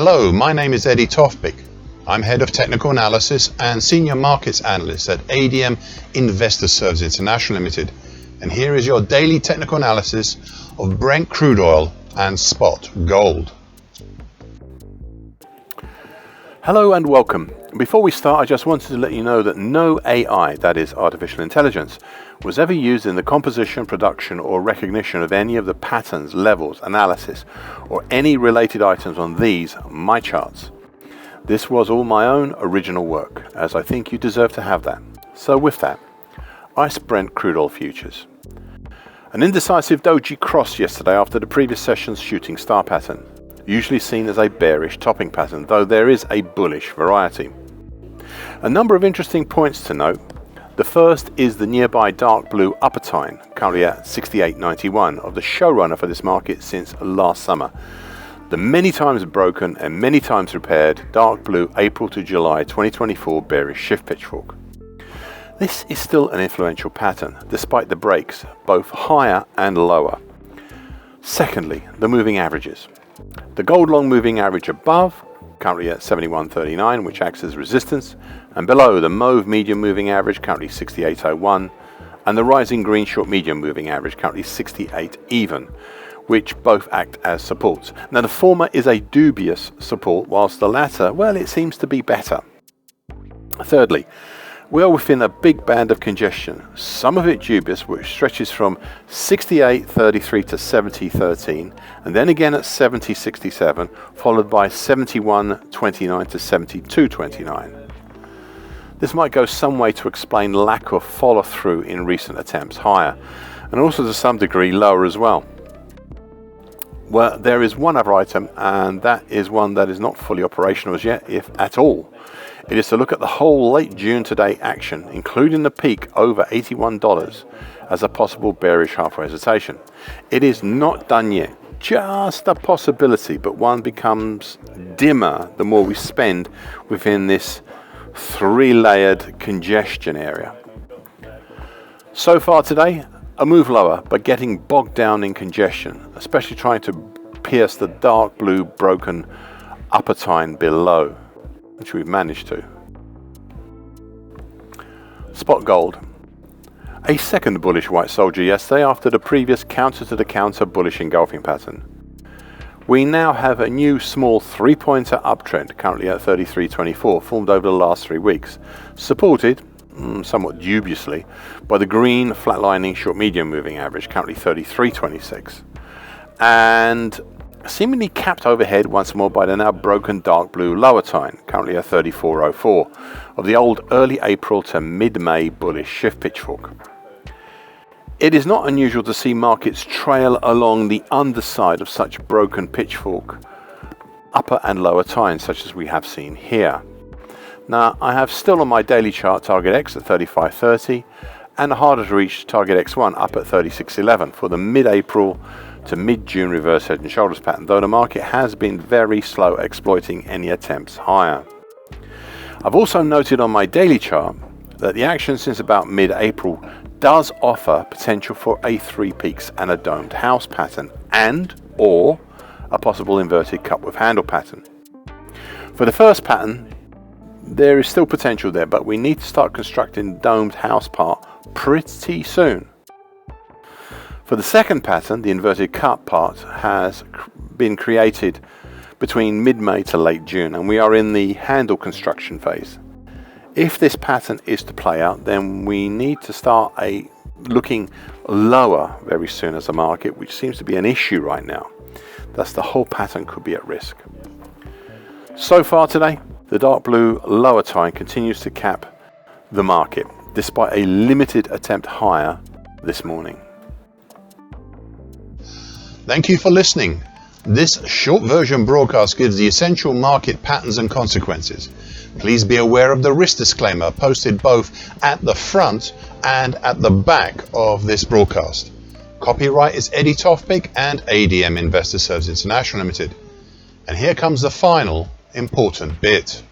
Hello, my name is Eddie Tofpik. I'm Head of Technical Analysis and Senior Markets Analyst at ADM Investor Services International Limited. And here is your daily technical analysis of Brent crude oil and spot gold. Hello and welcome. Before we start, I just wanted to let you know that no AI, that is artificial intelligence, was ever used in the composition, production or recognition of any of the patterns, levels, analysis or any related items on these, my charts. This was all my own original work, as I think you deserve to have that. So with that, ICE Brent crude oil futures. An indecisive doji cross yesterday after the previous session's shooting star pattern, usually seen as a bearish topping pattern, though there is a bullish variety. A number of interesting points to note. The first is the nearby dark blue upper time, currently at 68.91, of the showrunner for this market since last summer. The many times broken and many times repaired dark blue April to July 2024 bearish shift pitchfork. This is still an influential pattern, despite the breaks, both higher and lower. Secondly, the moving averages. The gold long moving average above, currently at 71.39, which acts as resistance, and below the mauve medium moving average, currently 68.01, and the rising green short medium moving average, currently 68 even, which both act as supports. Now the former is a dubious support, whilst the latter, well, it seems to be better. Thirdly, we are within a big band of congestion, some of it dubious, which stretches from 68.33 to 70.13, and then again at 70.67, followed by 71.29 to 72.29. This might go some way to explain lack of follow-through in recent attempts higher, and also to some degree lower as well. Well, there is one other item, and that is one that is not fully operational as yet, if at all. It is to look at the whole late June to date action, including the peak over $81 as a possible bearish halfway hesitation. It is not done yet, just a possibility, but one becomes dimmer the more we spend within this three-layered congestion area. So far today, a move lower, but getting bogged down in congestion, especially trying to pierce the dark blue broken upper time below, which we've managed to. Spot gold. A second bullish white soldier yesterday after the previous counter to the counter bullish engulfing pattern. We now have a new small three-pointer uptrend, currently at 33.24, formed over the last 3 weeks, supported, somewhat dubiously, by the green flatlining short medium moving average, currently 33.26, and seemingly capped overhead once more by the now broken dark blue lower time, currently at 34.04, of the old early April to mid-May bullish shift pitchfork. It is not unusual to see markets trail along the underside of such broken pitchfork upper and lower times, such as we have seen here. Now, I have still on my daily chart target X at 35.30 and a harder to reach target X1 up at 36.11 for the mid-April to mid-June reverse head and shoulders pattern, though the market has been very slow exploiting any attempts higher. I've also noted on my daily chart that the action since about mid-April does offer potential for a three peaks and a domed house pattern and or a possible inverted cup with handle pattern. For the first pattern, there is still potential there, but we need to start constructing the domed house part pretty soon. For the second pattern, the inverted cup part has been created between mid-May to late June, and we are in the handle construction phase. If this pattern is to play out, then we need to start looking lower very soon as a market, which seems to be an issue right now. Thus, the whole pattern could be at risk. So far today, the dark blue lower time continues to cap the market, despite a limited attempt higher this morning. Thank you for listening. This short version broadcast gives the essential market patterns and consequences. Please be aware of the risk disclaimer posted both at the front and at the back of this broadcast. Copyright is Eddie Tofpik and ADM Investor Services International Limited. And here comes the final important bit.